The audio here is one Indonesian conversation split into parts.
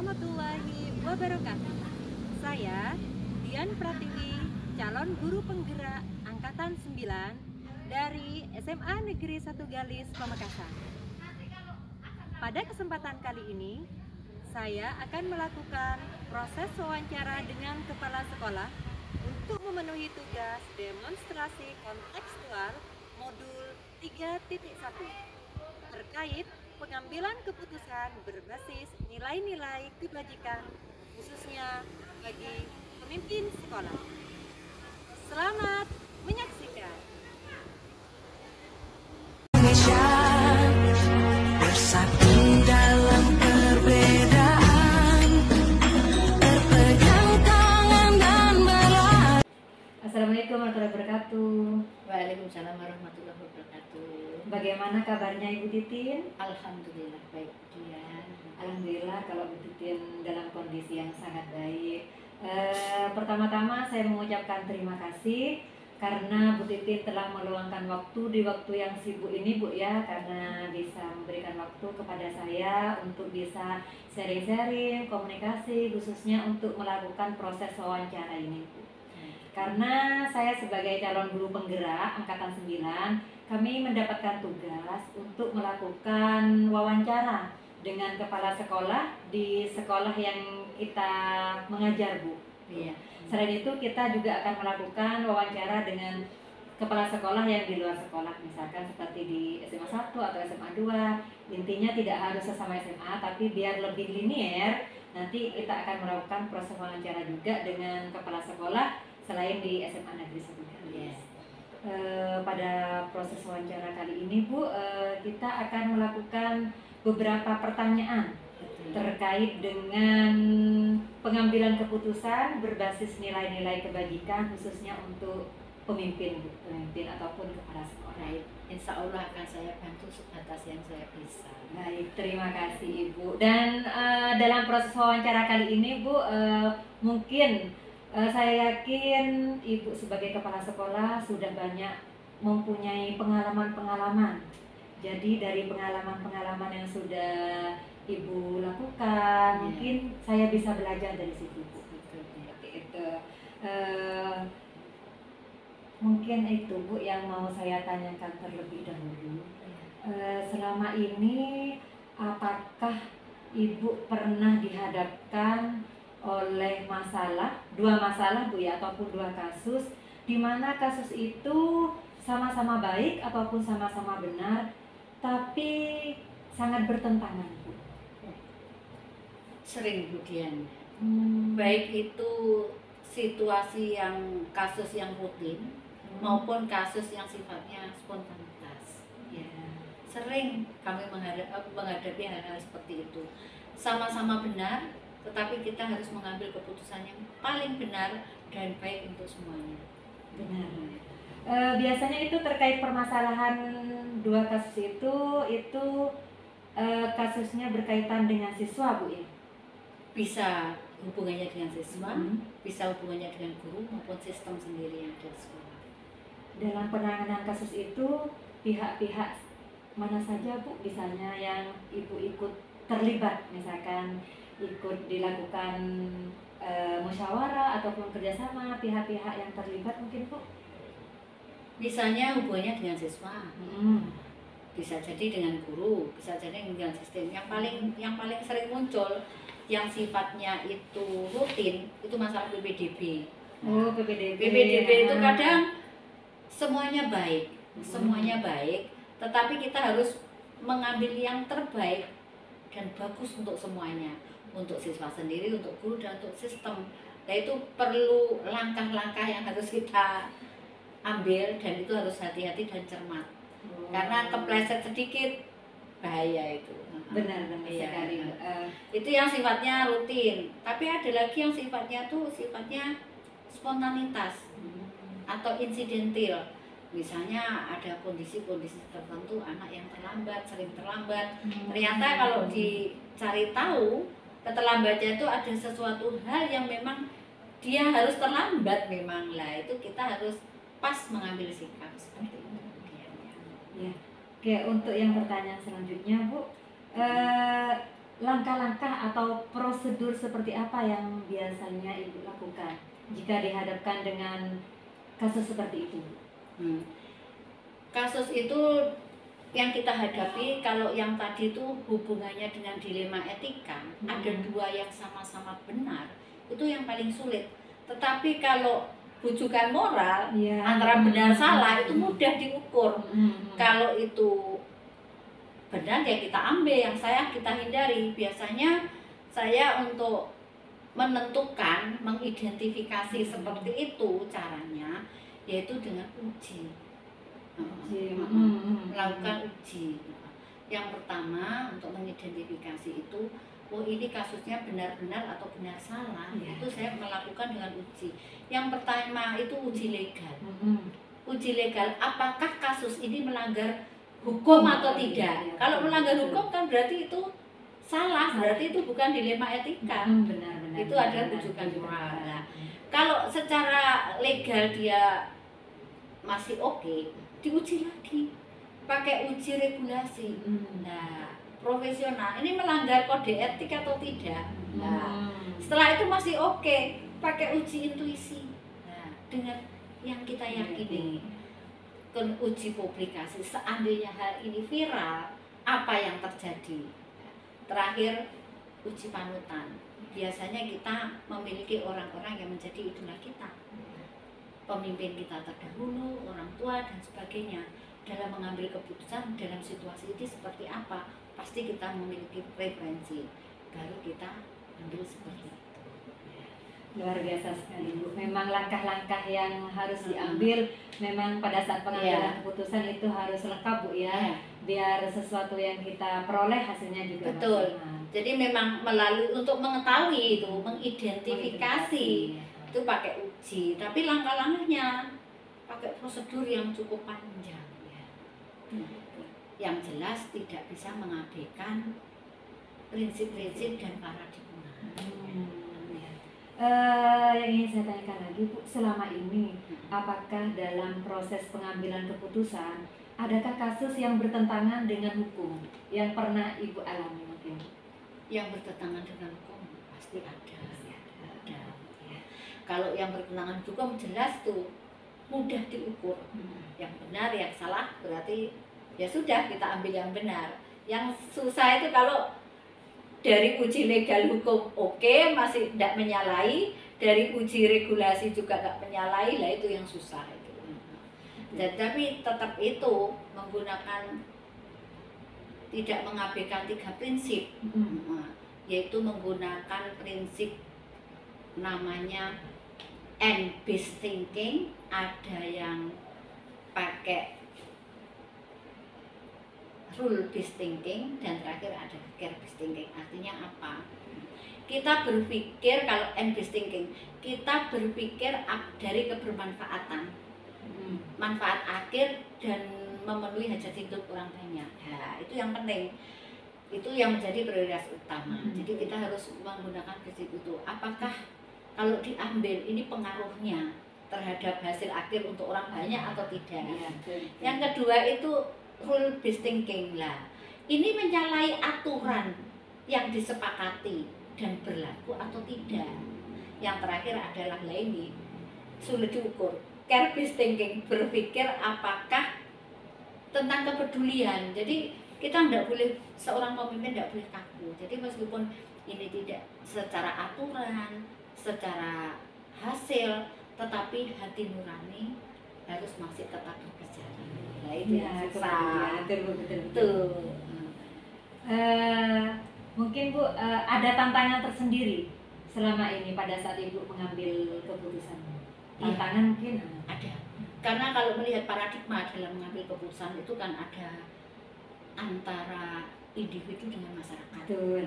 warahmatullahi wabarakatuh. Saya Dian Pratiwi, calon guru penggerak angkatan 9 dari SMA Negeri 1 Galis, Pamekasan. Pada kesempatan kali ini, saya akan melakukan proses wawancara dengan kepala sekolah untuk memenuhi tugas demonstrasi kontekstual modul 3.1 terkait pengambilan keputusan berbasis nilai-nilai kebajikan khususnya bagi pemimpin sekolah. Selamat menyaksikan. Bersatu dalam perbedaan, berpegang tangan dan berlari. Assalamualaikum warahmatullahi wabarakatuh. Waalaikumsalam warahmatullahi wabarakatuh. Bagaimana kabarnya Ibu Titin? Alhamdulillah baik Dian. Alhamdulillah kalau Bu Titin dalam kondisi yang sangat baik. Pertama-tama saya mengucapkan terima kasih karena Bu Titin telah meluangkan waktu di waktu yang sibuk ini Bu ya, karena bisa memberikan waktu kepada saya untuk bisa sharing-sharing, komunikasi khususnya untuk melakukan proses wawancara ini Bu. Karena saya sebagai calon guru penggerak angkatan 9, kami mendapatkan tugas untuk melakukan wawancara dengan kepala sekolah di sekolah yang kita mengajar Bu. Iya. Selain itu kita juga akan melakukan wawancara dengan kepala sekolah yang di luar sekolah, misalkan seperti di SMA 1 atau SMA 2. Intinya tidak harus sesama SMA, tapi biar lebih linier, nanti kita akan melakukan proses wawancara juga dengan kepala sekolah selain di SMA Negeri 1 Galis. Pada proses wawancara kali ini Bu, kita akan melakukan beberapa pertanyaan terkait dengan pengambilan keputusan berbasis nilai-nilai kebajikan khususnya untuk pemimpin ataupun kepala sekolah. Baik, insya Allah akan saya bantu sebatas yang saya bisa. Baik, terima kasih Ibu. Dan dalam proses wawancara kali ini Bu, mungkin saya yakin Ibu sebagai kepala sekolah sudah banyak mempunyai pengalaman-pengalaman. Jadi dari pengalaman-pengalaman yang sudah Ibu lakukan, mungkin saya bisa belajar dari situ Bu. Mungkin itu Bu yang mau saya tanyakan terlebih dahulu. Selama ini apakah Ibu pernah dihadapkan oleh dua masalah Bu ya, ataupun dua kasus, di mana kasus itu sama-sama baik ataupun sama-sama benar, tapi sangat bertentangan Bu? Sering Bu Dian. Baik itu situasi yang kasus yang rutin maupun kasus yang sifatnya spontanitas. Ya. Sering kami menghadapi hal-hal seperti itu. Sama-sama benar, tetapi kita harus mengambil keputusan yang paling benar dan baik untuk semuanya. Benar. Biasanya itu terkait permasalahan dua kasus itu kasusnya berkaitan dengan siswa Bu ya? Bisa hubungannya dengan siswa, bisa hubungannya dengan guru maupun sistem sendiri yang ada di sekolah. Dalam penanganan kasus itu pihak-pihak mana saja Bu misalnya yang Ibu ikut terlibat, misalkan ikut dilakukan musyawarah ataupun kerjasama pihak-pihak yang terlibat mungkin Bu? Misalnya hubungannya dengan siswa, bisa jadi dengan guru, bisa jadi dengan sistem. Yang paling sering muncul yang sifatnya itu rutin itu masalah PPDB. Oh, PPDB. PPDB itu kadang semuanya baik, tetapi kita harus mengambil yang terbaik dan bagus untuk semuanya, untuk siswa sendiri, untuk guru dan untuk sistem. Nah itu perlu langkah-langkah yang harus kita ambil dan itu harus hati-hati dan cermat. Karena kepleset sedikit bahaya itu. Benar Iya, sekali. Itu yang sifatnya rutin. Tapi ada lagi yang sifatnya spontanitas atau insidentil. Misalnya ada kondisi-kondisi tertentu anak yang sering terlambat. Ternyata kalau dicari tahu keterlambatnya itu ada sesuatu hal yang memang dia harus terlambat memang lah. Itu kita harus pas mengambil sikap seperti itu. Ya. Oke, untuk yang pertanyaan selanjutnya Bu, langkah-langkah atau prosedur seperti apa yang biasanya Ibu lakukan jika dihadapkan dengan kasus seperti itu? Kasus itu yang kita hadapi, kalau yang tadi itu hubungannya dengan dilema etika, ada dua yang sama-sama benar, itu yang paling sulit. Tetapi kalau rujukan moral antara benar salah itu mudah diukur. Kalau itu benar ya kita ambil, yang salah kita hindari. Biasanya saya untuk menentukan, mengidentifikasi seperti itu caranya, yaitu dengan uji. Melakukan uji. Yang pertama untuk mengidentifikasi itu, oh ini kasusnya benar-benar atau benar salah, itu saya melakukan dengan uji. Yang pertama itu uji legal. Uji legal, apakah kasus ini melanggar hukum atau tidak? Kalau melanggar hukum kan berarti itu salah, berarti itu bukan dilema etika. Benar-benar. Itu adalah rujukan moral. Nah, kalau secara legal dia masih oke, diuji lagi pakai uji regulasi. Nah, profesional ini melanggar kode etik atau tidak. Nah, setelah itu masih oke, pakai uji intuisi. Nah, dengan yang kita yakini, uji publikasi, seandainya hal ini viral, apa yang terjadi? Terakhir uji panutan. Biasanya kita memiliki orang-orang yang menjadi idola kita, pemimpin kita terdahulu, orang tua dan sebagainya. Dalam mengambil keputusan dalam situasi ini seperti apa, pasti kita memiliki preferensi, baru kita ambil seperti itu. Luar biasa sekali Bu. Memang langkah-langkah yang harus diambil memang pada saat pengambilan keputusan itu harus lengkap Bu ya. Biar sesuatu yang kita peroleh hasilnya juga betul. maksimal. Jadi memang melalui untuk mengetahui itu, mengidentifikasi itu pakai uji, tapi langkah-langkahnya pakai prosedur yang cukup panjang ya. Yang jelas tidak bisa mengabaikan prinsip-prinsip dan paradigma. Yang ingin saya tanyakan lagi Bu, selama ini apakah dalam proses pengambilan keputusan adakah kasus yang bertentangan dengan hukum yang pernah Ibu alami mungkin? Yang bertentangan dengan hukum pasti ada. Kalau yang bertentangan hukum jelas tuh mudah diukur. Yang benar, yang salah berarti ya sudah kita ambil yang benar. Yang susah itu kalau dari uji legal hukum oke, masih tidak menyalahi, dari uji regulasi juga nggak menyalahi, lah itu yang susah itu. Dan tapi tetap itu menggunakan, tidak mengabaikan 3 prinsip, yaitu menggunakan prinsip namanya and-based thinking, ada yang pakai rule-based thinking, dan terakhir ada care-based thinking. Artinya apa? Kita berpikir, kalau and-based thinking, kita berpikir dari kebermanfaatan, manfaat akhir dan memenuhi hajat hidup orang banyak. Nah, itu yang penting. Itu yang menjadi prioritas utama. Jadi kita harus menggunakan prinsip itu. Apakah kalau diambil ini pengaruhnya terhadap hasil akhir untuk orang banyak atau tidak? Yang kedua itu rule based thinking lah. Ini menyalahi aturan yang disepakati dan berlaku atau tidak. Yang terakhir adalah ini sulit diukur. Care based thinking, berpikir apakah tentang kepedulian. Jadi kita tidak boleh, seorang pemimpin tidak boleh kaku. Jadi meskipun ini tidak secara aturan, secara hasil, tetapi hati nurani harus masih tetap berbicara. Nah itu yang susah. Betul. Mungkin Bu ada tantangan tersendiri selama ini pada saat Ibu mengambil keputusan. Tantangan mungkin ada. Karena kalau melihat paradigma dalam mengambil keputusan itu kan ada antara individu dengan masyarakat. Betul.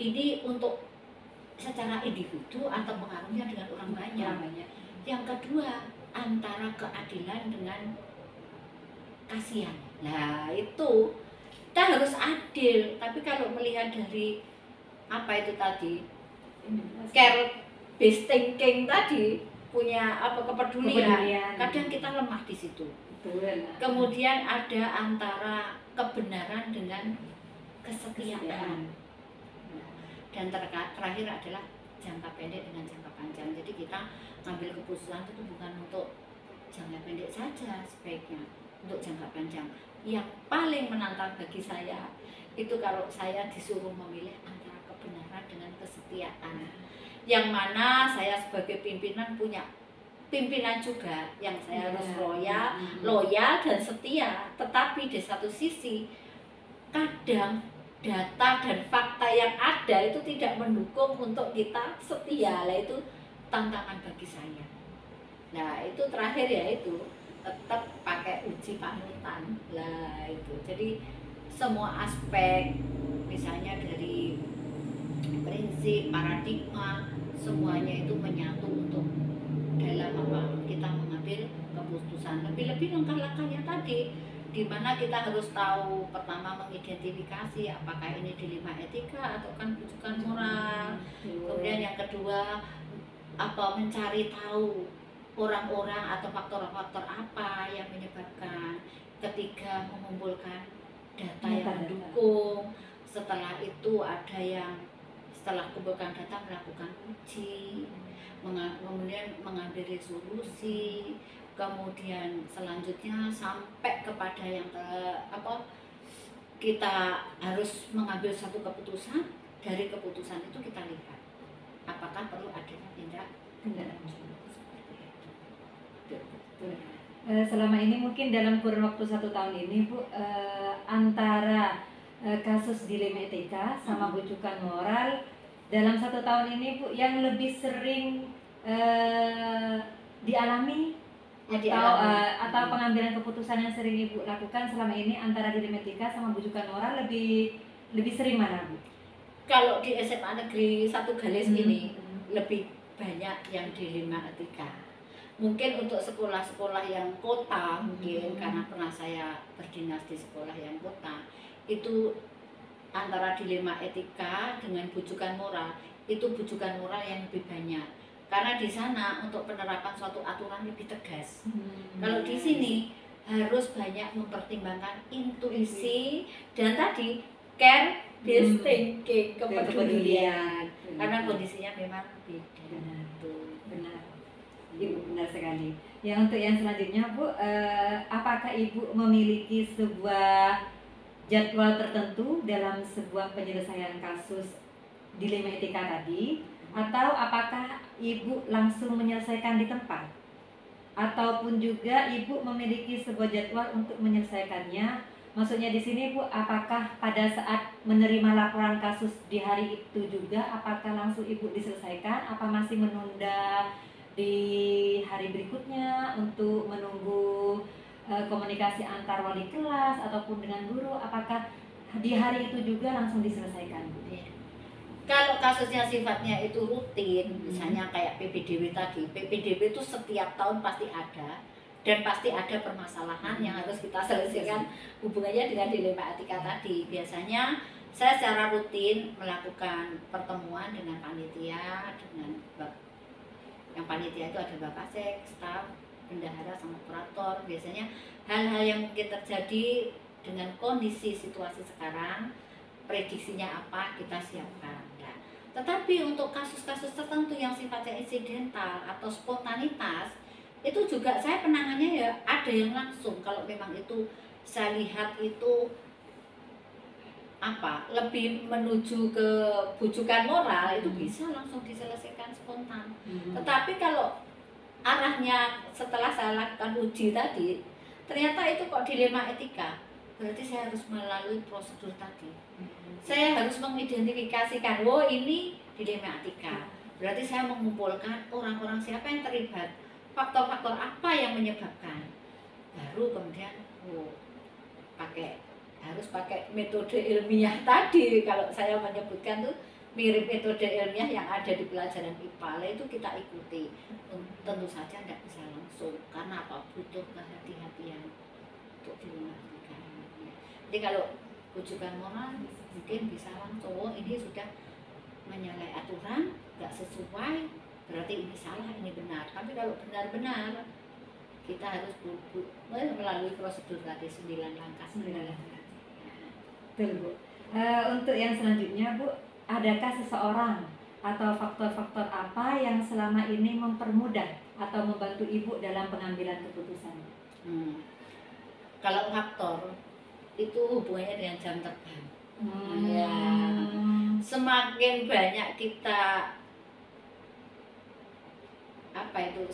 Ini untuk secara individu atau pengaruhnya dengan orang banyak. Yang kedua, antara keadilan dengan kasihan. Nah itu kita harus adil. Tapi kalau melihat dari apa itu tadi, care based thinking tadi, punya apa kepedulian, kadang kita lemah di situ. Kemudian ada antara kebenaran dengan kesetiaan. dan terakhir adalah jangka pendek dengan jangka panjang. Jadi kita ngambil keputusan itu bukan untuk jangka pendek saja, sebaiknya untuk jangka panjang. Yang paling menantang bagi saya itu kalau saya disuruh memilih antara kebenaran dengan kesetiaan, yang mana saya sebagai pimpinan punya pimpinan juga yang saya harus loyal dan setia. Tetapi di satu sisi kadang data dan fakta yang ada itu tidak mendukung untuk kita setia, lah itu tantangan bagi saya. Nah itu terakhir ya itu tetap pakai uji panutan lah itu. Jadi semua aspek misalnya dari prinsip, paradigma, semuanya itu menyatu untuk dalam apa kita mengambil keputusan. Lebih-lebih langkah-langkahnya tadi, di mana kita harus tahu pertama mengidentifikasi apakah ini dilema etika atau kan bujukan moral. Kemudian yang kedua apa mencari tahu orang-orang atau faktor-faktor apa yang menyebabkan. Ketiga mengumpulkan data yang mendukung. Setelah itu ada yang setelah kumpulkan data melakukan uji, kemudian mengambil resolusi, kemudian selanjutnya sampai kepada yang kita harus mengambil satu keputusan. Dari keputusan itu kita lihat apakah perlu adanya tindak lanjut. Selama ini mungkin dalam kurun waktu 1 tahun ini Bu, antara kasus dilema etika sama bujukan moral dalam 1 tahun ini Bu, yang lebih sering dialami atau pengambilan keputusan yang sering Ibu lakukan selama ini antara dilema etika sama bujukan moral lebih sering mana Bu? Kalau di SMA Negeri 1 Galis ini lebih banyak yang dilema etika. Mungkin untuk sekolah-sekolah yang kota mungkin karena pernah saya berdinas di sekolah yang kota, itu antara dilema etika dengan bujukan moral, itu bujukan moral yang lebih banyak. Karena di sana untuk penerapan suatu aturan lebih tegas. Kalau di sini harus banyak mempertimbangkan intuisi dan tadi care based thinking, kepedulian. Karena kondisinya memang beda. Benar. Ibu benar sekali. Yang untuk yang selanjutnya Bu, apakah Ibu memiliki sebuah jadwal tertentu dalam sebuah penyelesaian kasus dilema etika tadi, atau apakah Ibu langsung menyelesaikan di tempat, ataupun juga Ibu memiliki sebuah jadwal untuk menyelesaikannya? Maksudnya di sini Bu, apakah pada saat menerima laporan kasus di hari itu juga, apakah langsung Ibu diselesaikan, apa masih menunda di hari berikutnya untuk menunggu komunikasi antar wali kelas ataupun dengan guru, apakah di hari itu juga langsung diselesaikan? Kalau kasusnya sifatnya itu rutin, misalnya kayak PPDB tadi, PPDB itu setiap tahun pasti ada dan pasti ada permasalahan yang harus kita selesaikan hubungannya dengan dilema etika tadi. Biasanya saya secara rutin melakukan pertemuan dengan panitia, dengan yang panitia itu ada Bapak Sek, staf, bendahara, sama kurator. Biasanya hal-hal yang mungkin terjadi dengan kondisi situasi sekarang, prediksinya apa, kita siapkan. Nah, tetapi untuk kasus-kasus tertentu yang sifatnya insidental atau spontanitas, itu juga saya penangannya ya ada yang langsung. Kalau memang itu saya lihat itu lebih menuju ke bujukan moral, itu bisa langsung diselesaikan spontan. Tetapi kalau arahnya setelah saya lakukan uji tadi, ternyata itu kok dilema etika, berarti saya harus melalui prosedur tadi. Saya harus mengidentifikasikan, oh ini dilema etika, berarti saya mengumpulkan orang-orang siapa yang terlibat, faktor-faktor apa yang menyebabkan, baru kemudian harus pakai metode ilmiah tadi. Kalau saya menyebutkan tuh mirip metode ilmiah yang ada di pelajaran IPA, itu kita ikuti. Tentu saja tidak bisa langsung, karena apa? Butuh kehati-hatian untuk dilakukan. Jadi kalau rujukan moral mungkin bisa langsung, ini sudah menyalahi aturan, nggak sesuai, berarti ini salah, ini benar. Tapi kalau benar-benar kita harus melalui prosedur tadi 9 langkah. Betul Bu. Untuk yang selanjutnya Bu, adakah seseorang atau faktor-faktor apa yang selama ini mempermudah atau membantu Ibu dalam pengambilan keputusan? Kalau faktor itu hubungannya dengan jam terbang. Ya. Semakin banyak kita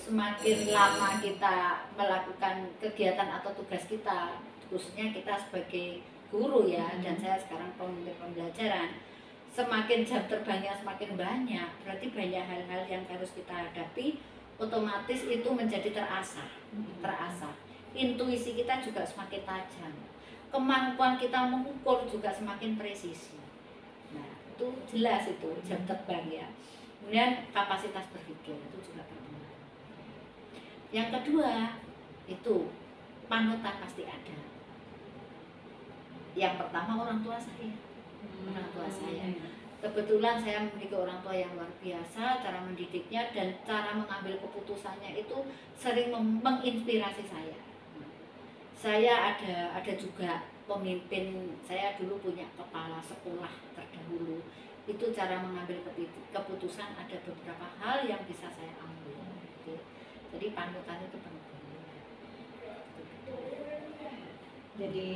semakin lama kita melakukan kegiatan atau tugas kita, khususnya kita sebagai guru ya, dan saya sekarang pemimpin pembelajaran, semakin jam terbangnya semakin banyak, berarti banyak hal-hal yang harus kita hadapi, otomatis itu menjadi terasa. Intuisi kita juga semakin tajam, kemampuan kita mengukur juga semakin presisi. Nah, itu jelas itu jam terbang ya. Kemudian kapasitas berpikir itu juga berpengaruh. Yang kedua itu panutan pasti ada. Yang pertama orang tua saya. Kebetulan saya memiliki orang tua yang luar biasa, cara mendidiknya dan cara mengambil keputusannya itu sering menginspirasi saya. Saya ada juga pemimpin, saya dulu punya kepala sekolah terdahulu. Itu cara mengambil keputusan, ada beberapa hal yang bisa saya ambil. Jadi panutan itu penting. Jadi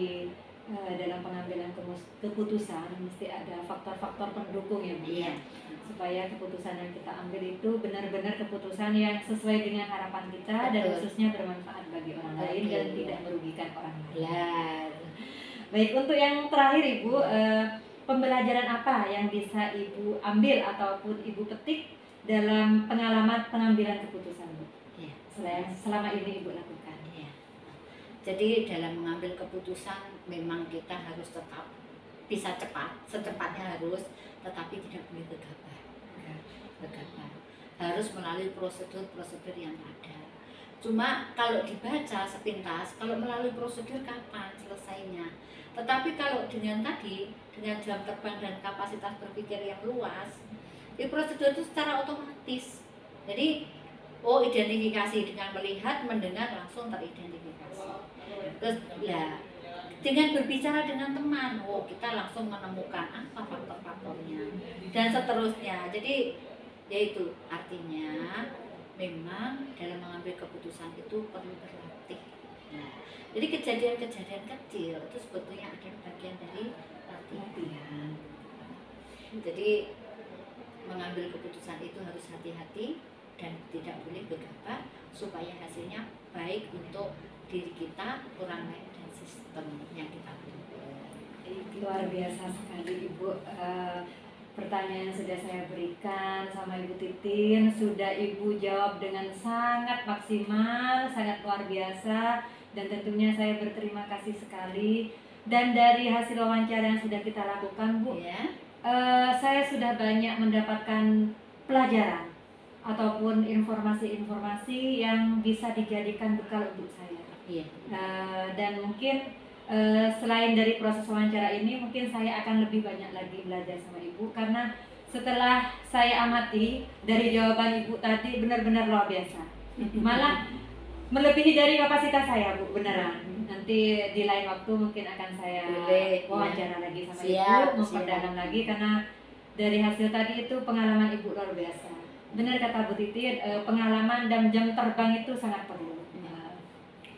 dalam pengambilan keputusan mesti ada faktor-faktor pendukung ya Bu, Iya. supaya keputusan yang kita ambil itu benar-benar keputusan yang sesuai dengan harapan kita. Betul. Dan khususnya bermanfaat bagi orang lain dan tidak merugikan orang lain. Benar. Baik, untuk yang terakhir Ibu, pembelajaran apa yang bisa Ibu ambil ataupun Ibu petik dalam pengalaman pengambilan keputusan Bu? Iya. Selama ini Ibu lakukan. Jadi dalam mengambil keputusan memang kita harus tetap bisa cepat, secepatnya harus, tetapi tidak boleh gegabah. Harus melalui prosedur-prosedur yang ada. Cuma kalau dibaca sepintas, kalau melalui prosedur kapan selesainya. Tetapi kalau dengan jam terbang dan kapasitas berpikir yang luas, di prosedur itu secara otomatis. Jadi identifikasi dengan melihat, mendengar langsung teridentifikasi. Terus dengan berbicara dengan teman, kita langsung menemukan apa faktor-faktornya dan seterusnya. Jadi yaitu artinya memang dalam mengambil keputusan itu perlu berlatih. Jadi kejadian-kejadian kecil itu sebetulnya adalah bagian dari latihan. Jadi mengambil keputusan itu harus hati-hati dan tidak boleh gegabah supaya hasilnya baik untuk diri kita, orang lain dan sistem yang kita pilih. Luar biasa sekali Ibu. Pertanyaan yang sudah saya berikan sama Ibu Titin sudah Ibu jawab dengan sangat maksimal, sangat luar biasa, dan tentunya saya berterima kasih sekali. Dan dari hasil wawancara yang sudah kita lakukan Bu, saya sudah banyak mendapatkan pelajaran ataupun informasi-informasi yang bisa dijadikan bekal untuk saya. Dan mungkin selain dari proses wawancara ini, mungkin saya akan lebih banyak lagi belajar sama Ibu, karena setelah saya amati dari jawaban Ibu tadi benar-benar luar biasa, malah melebihi dari kapasitas saya Bu, beneran. Nanti di lain waktu mungkin akan saya wawancara lagi sama Ibu, memperdalam lagi, karena dari hasil tadi itu pengalaman Ibu luar biasa. Benar kata Bu Titin, pengalaman dan jam terbang itu sangat perlu.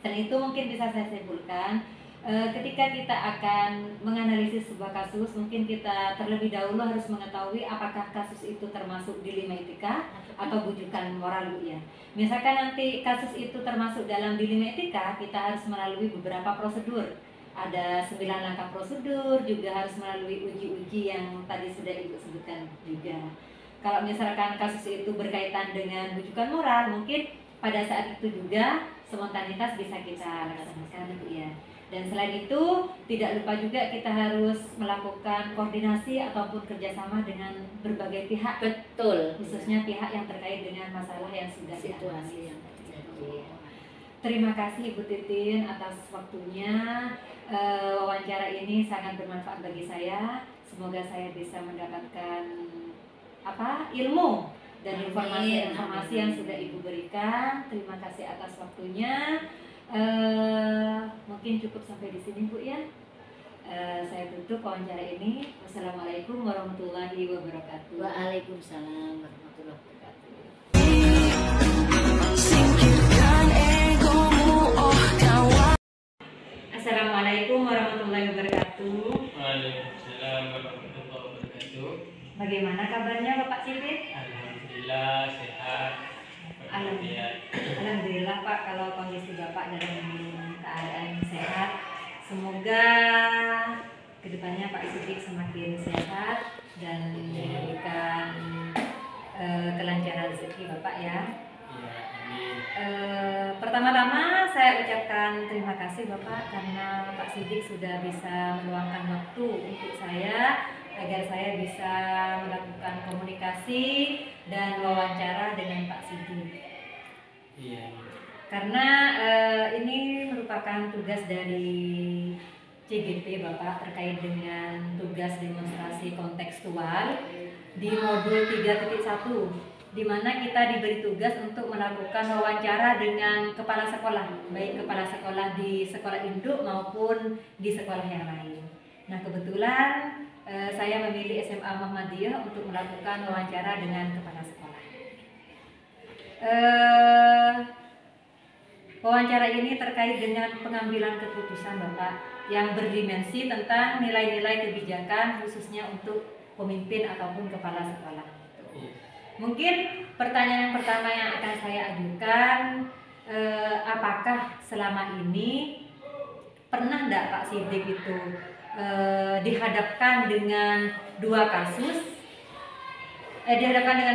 Dan itu mungkin bisa saya simpulkan, ketika kita akan menganalisis sebuah kasus, mungkin kita terlebih dahulu harus mengetahui apakah kasus itu termasuk dilema etika atau bujukan moral Bu ya. Misalkan nanti kasus itu termasuk dalam dilema etika, kita harus melalui beberapa prosedur. Ada 9 langkah prosedur, juga harus melalui uji-uji yang tadi sudah Ibu sebutkan juga. Kalau misalkan kasus itu berkaitan dengan bujukan moral, mungkin pada saat itu juga spontanitas bisa kita laksanakan Bu ya. Dan selain itu tidak lupa juga kita harus melakukan koordinasi ataupun kerjasama dengan berbagai pihak. Betul. Khususnya pihak yang terkait dengan masalah yang sudah situasi yang terjadi. Terima kasih Ibu Titin atas waktunya. Wawancara ini sangat bermanfaat bagi saya. Semoga saya bisa mendapatkan ilmu dan informasi yang sudah Ibu berikan. Terima kasih atas waktunya. Mungkin cukup sampai di sini Bu ya. Saya tutup wawancara ini. Wassalamualaikum warahmatullahi wabarakatuh. Waalaikumsalam warahmatullahi wabarakatuh. Singkirkan egomu, oh kawan. Assalamualaikum warahmatullahi wabarakatuh. Waalaikumsalam warahmatullahi wabarakatuh. Bagaimana kabarnya Bapak Sigit? Alhamdulillah sehat. Alhamdulillah Pak, kalau kondisi Bapak dalam keadaan sehat, semoga kedepannya Pak Sigit semakin sehat dan diberikan kelancaran rezeki Bapak ya. Iya, amin. Pertama-tama saya ucapkan terima kasih Bapak karena Pak Sigit sudah bisa meluangkan waktu untuk saya agar saya bisa melakukan komunikasi dan wawancara dengan Pak Sigit. Iya. Karena ini merupakan tugas dari CGP Bapak terkait dengan tugas demonstrasi kontekstual di modul 3.1, di mana kita diberi tugas untuk melakukan wawancara dengan kepala sekolah, baik kepala sekolah di sekolah induk maupun di sekolah yang lain. Nah kebetulan saya memilih SMA Muhammadiyah untuk melakukan wawancara dengan kepala sekolah. Wawancara ini terkait dengan pengambilan keputusan Bapak yang berdimensi tentang nilai-nilai kebijakan khususnya untuk pemimpin ataupun kepala sekolah. Mungkin pertanyaan yang pertama yang akan saya ajukan, apakah selama ini pernah enggak Pak Sidik itu dihadapkan dengan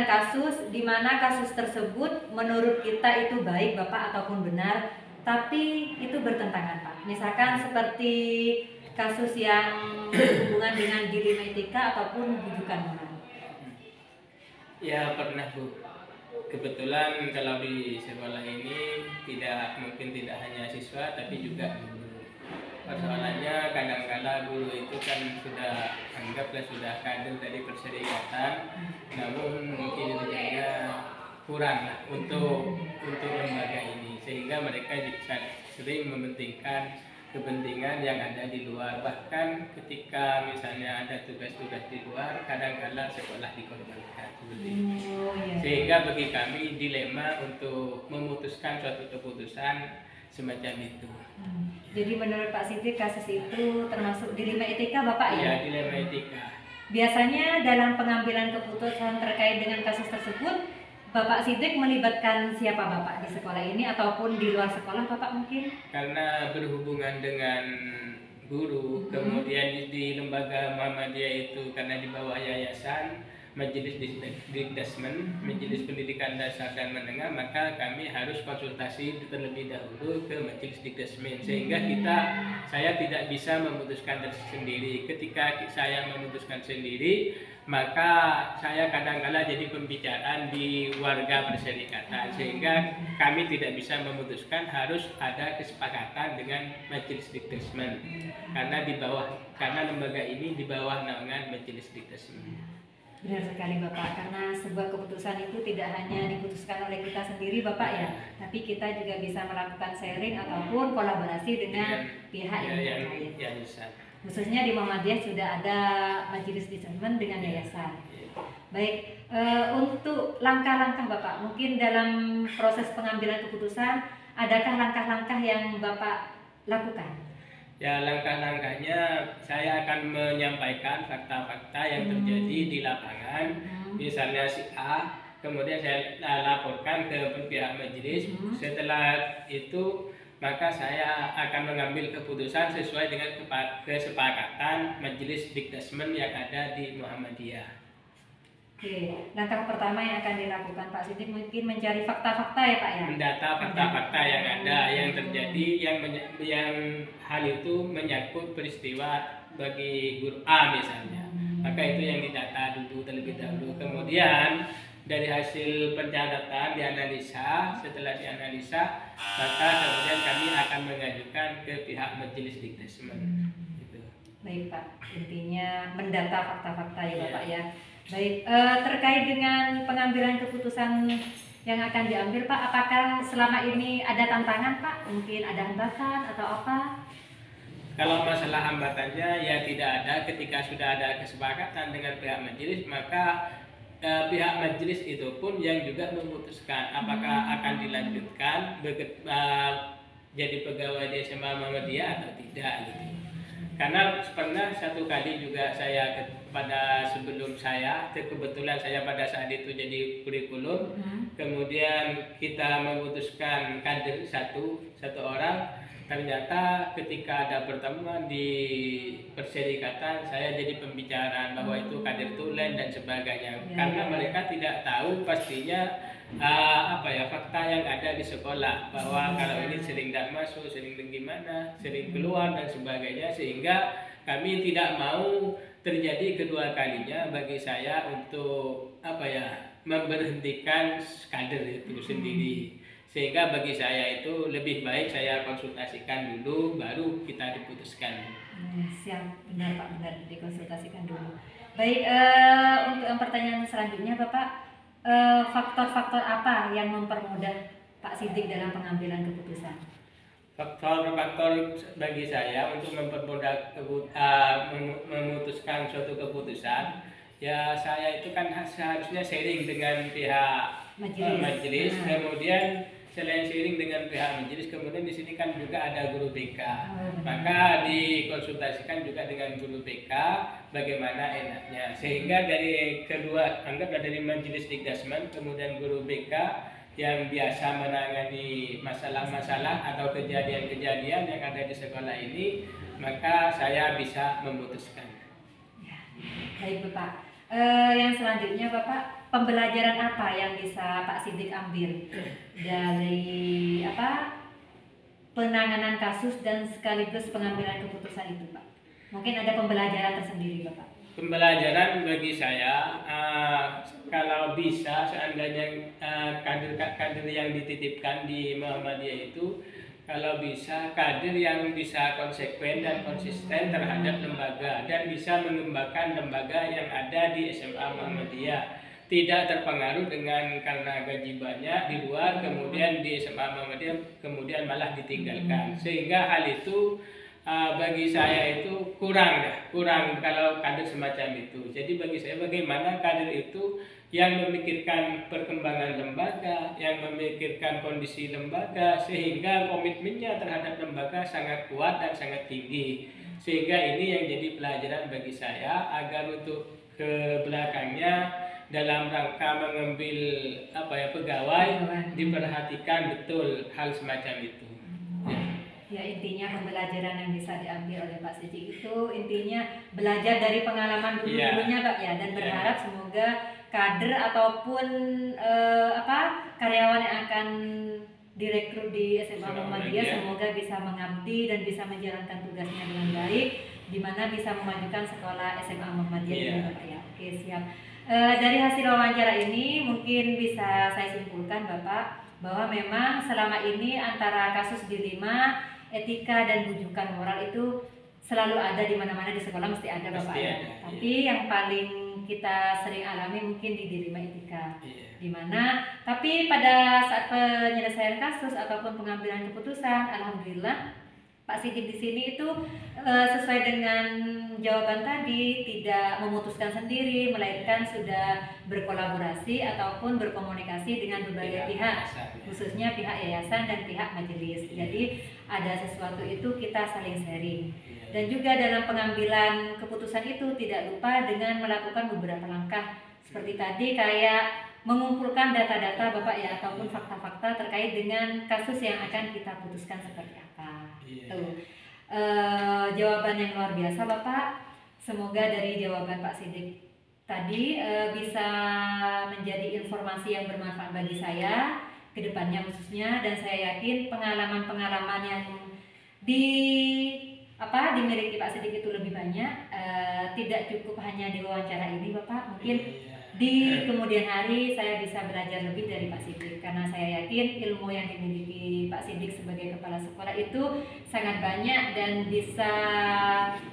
kasus di mana kasus tersebut menurut kita itu baik Bapak ataupun benar, tapi itu bertentangan Pak. Misalkan seperti kasus yang berhubungan dengan dilema etika ataupun bujukan moral. Ya pernah Bu. Kebetulan kalau di sekolah ini mungkin tidak hanya siswa tapi juga guru. Persoalannya kadang-kala guru itu kan anggaplah sudah kader dari perserikatan, namun mungkin itu juga kurang lah untuk lembaga ini, sehingga mereka sering mementingkan kepentingan yang ada di luar. Bahkan ketika misalnya ada tugas-tugas di luar, kadang-kala sekolah dikorbankan seperti itu. Sehingga bagi kami dilema untuk memutuskan suatu keputusan semacam itu. Jadi menurut Pak Sidik kasus itu termasuk dilema etika Bapak ya? Iya, dilema etika. Biasanya dalam pengambilan keputusan terkait dengan kasus tersebut, Bapak Sidik melibatkan siapa Bapak di sekolah ini ataupun di luar sekolah Bapak mungkin? Karena berhubungan dengan guru, kemudian di lembaga Muhammadiyah itu karena di bawah yayasan Majelis Dikdasmen, Majelis Pendidikan Dasar dan Menengah, maka kami harus konsultasi terlebih dahulu ke Majelis Dikdasmen, sehingga saya tidak bisa memutuskan sendiri. Ketika saya memutuskan sendiri, maka saya kadang-kala jadi pembicaraan di warga perserikatan, sehingga kami tidak bisa memutuskan, harus ada kesepakatan dengan Majelis Dikdasmen karena lembaga ini di bawah naungan Majelis Dikdasmen. Benar sekali Bapak, karena sebuah keputusan itu tidak hanya diputuskan oleh kita sendiri Bapak ya, tapi kita juga bisa melakukan sharing ataupun kolaborasi dengan pihak yang lain. Khususnya di Muhammadiyah sudah ada Majelis Dikdasmen dengan yayasan. Baik, untuk langkah-langkah Bapak, mungkin dalam proses pengambilan keputusan, adakah langkah-langkah yang Bapak lakukan? Ya, langkah-langkahnya saya akan menyampaikan fakta-fakta yang terjadi di lapangan. Misalnya si A, kemudian saya laporkan ke pihak majelis. Setelah itu maka saya akan mengambil keputusan sesuai dengan kesepakatan Majelis Dikdasmen yang ada di Muhammadiyah. Oke, langkah pertama yang akan dilakukan Pak Sidik mungkin mencari fakta-fakta ya Pak ya? Mendata fakta-fakta yang ada, yang terjadi, yang hal itu menyangkut peristiwa bagi guru A misalnya. Maka itu yang didata dulu terlebih dahulu. Kemudian dari hasil pencatatan dianalisa, setelah dianalisa maka kemudian kami akan mengajukan ke pihak Majelis Dikdasmen. Gitu. Baik Pak, intinya mendata fakta-fakta ya Bapak ya. Baik, terkait dengan pengambilan keputusan yang akan diambil Pak, apakah selama ini ada tantangan Pak? Mungkin ada hambatan atau apa? Kalau masalah hambatannya ya tidak ada. Ketika sudah ada kesepakatan dengan pihak majelis, maka pihak majelis itu pun yang juga memutuskan apakah akan dilanjutkan jadi pegawai di SMA Muhammadiyah atau tidak gitu. Karena pernah satu kali juga saya pada sebelum saya, kebetulan saya pada saat itu jadi kurikulum, kemudian kita memutuskan kader satu orang. Ternyata ketika ada pertemuan di perserikatan, saya jadi pembicaraan bahwa itu kader tulen dan sebagainya. Karena mereka tidak tahu pastinya fakta yang ada di sekolah, bahwa kalau ini sering tidak masuk, sering gimana, sering keluar dan sebagainya, sehingga kami tidak mau terjadi kedua kalinya bagi saya untuk memberhentikan kader itu sendiri. Sehingga bagi saya itu lebih baik saya konsultasikan dulu, baru kita diputuskan. Siap, benar Pak, benar, dikonsultasikan dulu. Baik, untuk yang pertanyaan selanjutnya Bapak, faktor-faktor apa yang mempermudah Pak Siddiq dalam pengambilan keputusan? Faktor-faktor bagi saya untuk mempermudah memutuskan suatu keputusan, ya saya itu kan seharusnya sharing dengan pihak majelis. Kemudian selain sharing dengan pihak majelis, kemudian di sini kan juga ada guru BK. Maka dikonsultasikan juga dengan guru BK bagaimana enaknya. Sehingga dari kedua, anggaplah dari majelis Dikdasmen, kemudian guru BK yang biasa menangani masalah-masalah atau kejadian-kejadian yang ada di sekolah ini, maka saya bisa memutuskan. Ya, baik Bapak. Yang selanjutnya Bapak, pembelajaran apa yang bisa Pak Siddiq ambil dari penanganan kasus dan sekaligus pengambilan keputusan itu Pak? Mungkin ada pembelajaran tersendiri Bapak. Pembelajaran bagi saya, kalau bisa seandainya kader-kader yang dititipkan di Muhammadiyah itu, kalau bisa kader yang bisa konsekuen dan konsisten terhadap lembaga dan bisa mengembangkan lembaga yang ada di SMA Muhammadiyah, tidak terpengaruh dengan karena gaji banyak di luar, kemudian di SMA Muhammadiyah kemudian malah ditinggalkan, sehingga hal itu bagi saya itu kurang kalau kader semacam itu. Jadi bagi saya, bagaimana kader itu yang memikirkan perkembangan lembaga, yang memikirkan kondisi lembaga, sehingga komitmennya terhadap lembaga sangat kuat dan sangat tinggi. Sehingga ini yang jadi pelajaran bagi saya, agar untuk ke belakangnya dalam rangka mengambil pegawai, diperhatikan betul hal semacam itu. Ya, intinya pembelajaran yang bisa diambil oleh Pak Siddiq itu intinya belajar dari pengalaman dulu-dulunya Pak ya, dan berharap semoga kader ataupun karyawan yang akan direkrut di SMA Muhammadiyah semoga bisa mengabdi dan bisa menjalankan tugasnya dengan baik, di mana bisa memajukan sekolah SMA Muhammadiyah ini Bapak ya. Oke, siap. Dari hasil wawancara ini mungkin bisa saya simpulkan Bapak bahwa memang selama ini antara kasus dilema, etika dan bujukan moral itu selalu ada di mana-mana di sekolah, mesti ada Bapak ya. Tapi yang paling kita sering alami mungkin di dilema etika. Di mana tapi pada saat penyelesaian kasus ataupun pengambilan keputusan, alhamdulillah Pak Siddiq di sini itu sesuai dengan jawaban tadi, tidak memutuskan sendiri, melainkan sudah berkolaborasi ataupun berkomunikasi dengan berbagai pihak, khususnya pihak yayasan dan pihak majelis. Jadi ada sesuatu itu kita saling sharing. Dan juga dalam pengambilan keputusan itu tidak lupa dengan melakukan beberapa langkah seperti tadi, kayak mengumpulkan data-data Bapak ya, ataupun fakta-fakta terkait dengan kasus yang akan kita putuskan seperti apa. Tuh. Jawaban yang luar biasa Bapak. Semoga dari jawaban Pak Siddiq tadi bisa menjadi informasi yang bermanfaat bagi saya ke depannya khususnya, dan saya yakin pengalaman-pengalaman yang dimiliki Pak Siddiq itu lebih banyak, tidak cukup hanya di wawancara ini Bapak, mungkin di kemudian hari saya bisa belajar lebih dari Pak Siddiq, karena saya yakin ilmu yang dimiliki Pak Siddiq sebagai kepala sekolah itu sangat banyak dan bisa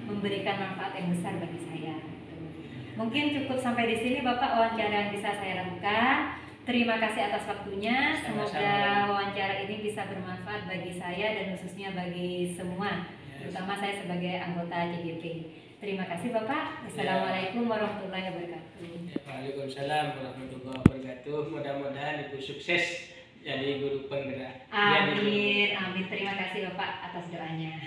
memberikan manfaat yang besar bagi saya. Mungkin cukup sampai di sini Bapak wawancara yang bisa saya lakukan. Terima kasih atas waktunya. Semoga wawancara ini bisa bermanfaat bagi saya dan khususnya bagi semua terutama saya sebagai anggota CGP. Terima kasih Bapak. Assalamualaikum warahmatullahi wabarakatuh. Waalaikumsalam warahmatullahi wabarakatuh. Mudah-mudahan Ibu sukses jadi guru penggerak. Amin, amin. Terima kasih Bapak atas doanya.